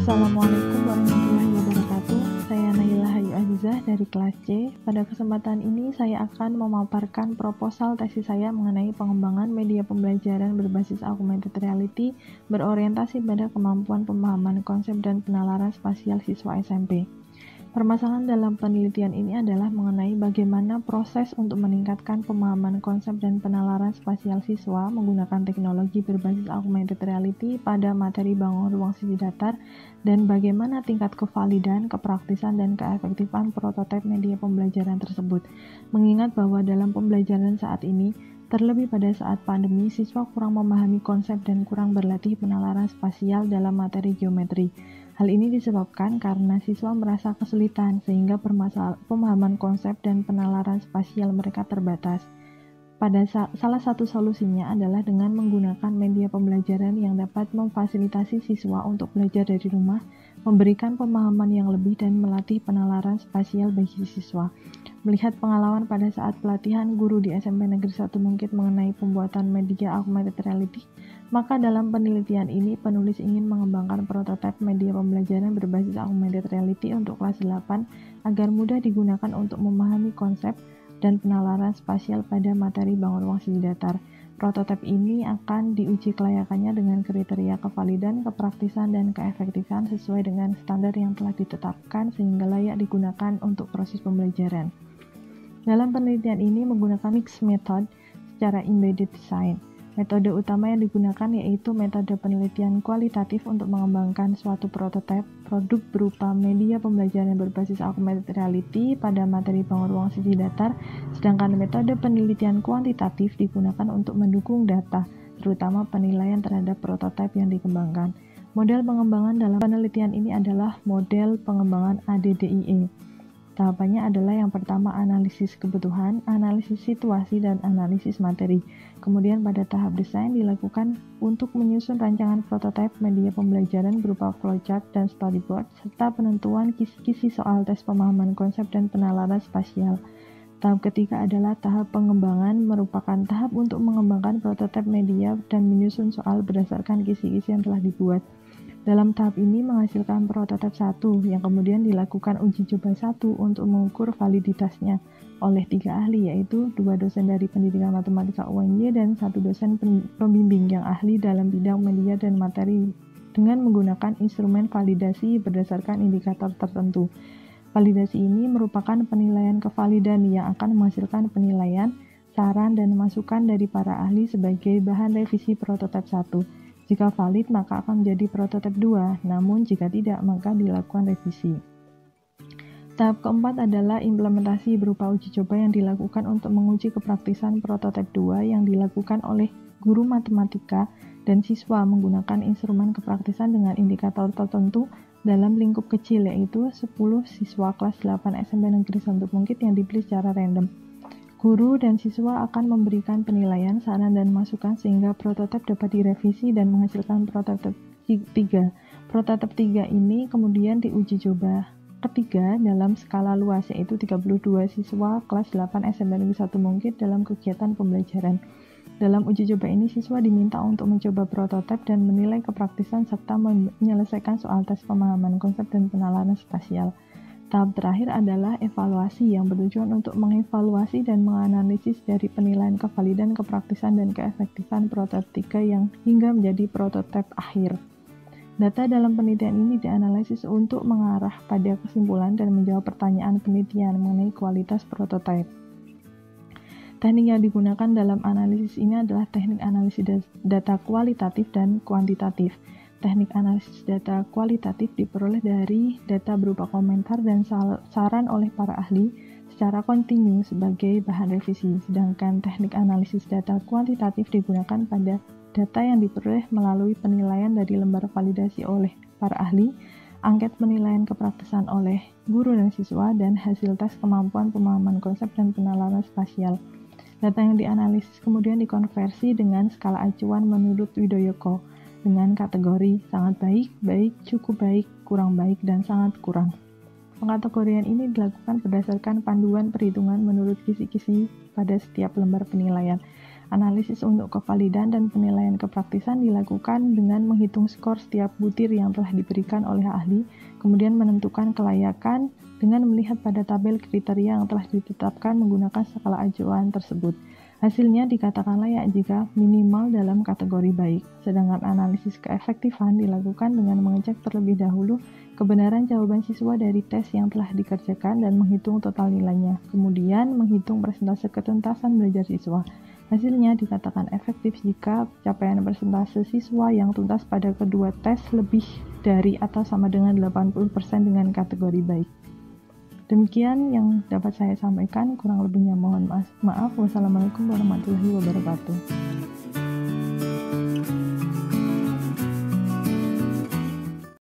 Assalamualaikum warahmatullahi wabarakatuh. Saya Naila Hayu Azizah dari kelas C. Pada kesempatan ini saya akan memaparkan proposal tesis saya mengenai pengembangan media pembelajaran berbasis augmented reality berorientasi pada kemampuan pemahaman konsep dan penalaran spasial siswa SMP. Permasalahan dalam penelitian ini adalah mengenai bagaimana proses untuk meningkatkan pemahaman konsep dan penalaran spasial siswa menggunakan teknologi berbasis augmented reality pada materi bangun ruang sisi datar dan bagaimana tingkat kevalidan, kepraktisan, dan keefektifan prototipe media pembelajaran tersebut. Mengingat bahwa dalam pembelajaran saat ini, terlebih pada saat pandemi, siswa kurang memahami konsep dan kurang berlatih penalaran spasial dalam materi geometri. Hal ini disebabkan karena siswa merasa kesulitan sehingga pemahaman konsep dan penalaran spasial mereka terbatas. Salah satu solusinya adalah dengan menggunakan media pembelajaran yang dapat memfasilitasi siswa untuk belajar dari rumah, memberikan pemahaman yang lebih dan melatih penalaran spasial bagi siswa. Melihat pengalaman pada saat pelatihan guru di SMP Negeri 1 Mungkit mengenai pembuatan media augmented reality, maka dalam penelitian ini penulis ingin mengembangkan prototipe media pembelajaran berbasis augmented reality untuk kelas 8 agar mudah digunakan untuk memahami konsep dan penalaran spasial pada materi bangun ruang sisi datar. Prototipe ini akan diuji kelayakannya dengan kriteria kevalidan, kepraktisan, dan keefektifan sesuai dengan standar yang telah ditetapkan sehingga layak digunakan untuk proses pembelajaran. Dalam penelitian ini menggunakan mixed method secara embedded design. Metode utama yang digunakan yaitu metode penelitian kualitatif untuk mengembangkan suatu prototipe produk berupa media pembelajaran berbasis augmented reality pada materi bangun ruang sisi datar, sedangkan metode penelitian kuantitatif digunakan untuk mendukung data, terutama penilaian terhadap prototipe yang dikembangkan. Model pengembangan dalam penelitian ini adalah model pengembangan ADDIE. Tahapannya adalah yang pertama analisis kebutuhan, analisis situasi, dan analisis materi. Kemudian pada tahap desain dilakukan untuk menyusun rancangan prototipe media pembelajaran berupa flowchart dan storyboard, serta penentuan kisi-kisi soal tes pemahaman konsep dan penalaran spasial. Tahap ketiga adalah tahap pengembangan, merupakan tahap untuk mengembangkan prototipe media dan menyusun soal berdasarkan kisi-kisi yang telah dibuat. Dalam tahap ini menghasilkan prototipe 1 yang kemudian dilakukan uji coba 1 untuk mengukur validitasnya oleh 3 ahli, yaitu 2 dosen dari pendidikan matematika UNY dan 1 dosen pembimbing yang ahli dalam bidang media dan materi dengan menggunakan instrumen validasi berdasarkan indikator tertentu. Validasi ini merupakan penilaian kevalidan yang akan menghasilkan penilaian, saran, dan masukan dari para ahli sebagai bahan revisi prototipe 1. Jika valid, maka akan menjadi prototipe 2, namun jika tidak, maka dilakukan revisi. Tahap keempat adalah implementasi berupa uji coba yang dilakukan untuk menguji kepraktisan prototipe 2 yang dilakukan oleh guru matematika dan siswa menggunakan instrumen kepraktisan dengan indikator tertentu dalam lingkup kecil, yaitu 10 siswa kelas 8 SMP Negeri 1 Mungkit yang dipilih secara random. Guru dan siswa akan memberikan penilaian, saran, dan masukan sehingga prototipe dapat direvisi dan menghasilkan prototipe 3. Prototipe 3 ini kemudian diuji coba ketiga dalam skala luas, yaitu 32 siswa kelas 8 SMP Negeri 1 Mungkit dalam kegiatan pembelajaran. Dalam uji coba ini, siswa diminta untuk mencoba prototipe dan menilai kepraktisan serta menyelesaikan soal tes pemahaman konsep dan penalaran spasial. Tahap terakhir adalah evaluasi yang bertujuan untuk mengevaluasi dan menganalisis dari penilaian kevalidan, kepraktisan, dan keefektifan prototipe 3 yang hingga menjadi prototipe akhir. Data dalam penelitian ini dianalisis untuk mengarah pada kesimpulan dan menjawab pertanyaan penelitian mengenai kualitas prototipe. Teknik yang digunakan dalam analisis ini adalah teknik analisis data kualitatif dan kuantitatif. Teknik analisis data kualitatif diperoleh dari data berupa komentar dan saran oleh para ahli secara kontinu sebagai bahan revisi, sedangkan teknik analisis data kuantitatif digunakan pada data yang diperoleh melalui penilaian dari lembar validasi oleh para ahli, angket penilaian kepraktisan oleh guru dan siswa, dan hasil tes kemampuan pemahaman konsep dan penalaran spasial. Data yang dianalisis kemudian dikonversi dengan skala acuan menurut Widoyoko, dengan kategori sangat baik, baik, cukup baik, kurang baik, dan sangat kurang. Pengkategorian ini dilakukan berdasarkan panduan perhitungan menurut kisi-kisi pada setiap lembar penilaian. Analisis untuk kevalidan dan penilaian kepraktisan dilakukan dengan menghitung skor setiap butir yang telah diberikan oleh ahli, kemudian menentukan kelayakan dengan melihat pada tabel kriteria yang telah ditetapkan menggunakan skala acuan tersebut. Hasilnya dikatakan layak jika minimal dalam kategori baik, sedangkan analisis keefektifan dilakukan dengan mengecek terlebih dahulu kebenaran jawaban siswa dari tes yang telah dikerjakan dan menghitung total nilainya, kemudian menghitung persentase ketuntasan belajar siswa. Hasilnya dikatakan efektif jika capaian persentase siswa yang tuntas pada kedua tes lebih dari atau sama dengan 80% dengan kategori baik. Demikian yang dapat saya sampaikan, kurang lebihnya mohon maaf. Wassalamualaikum warahmatullahi wabarakatuh.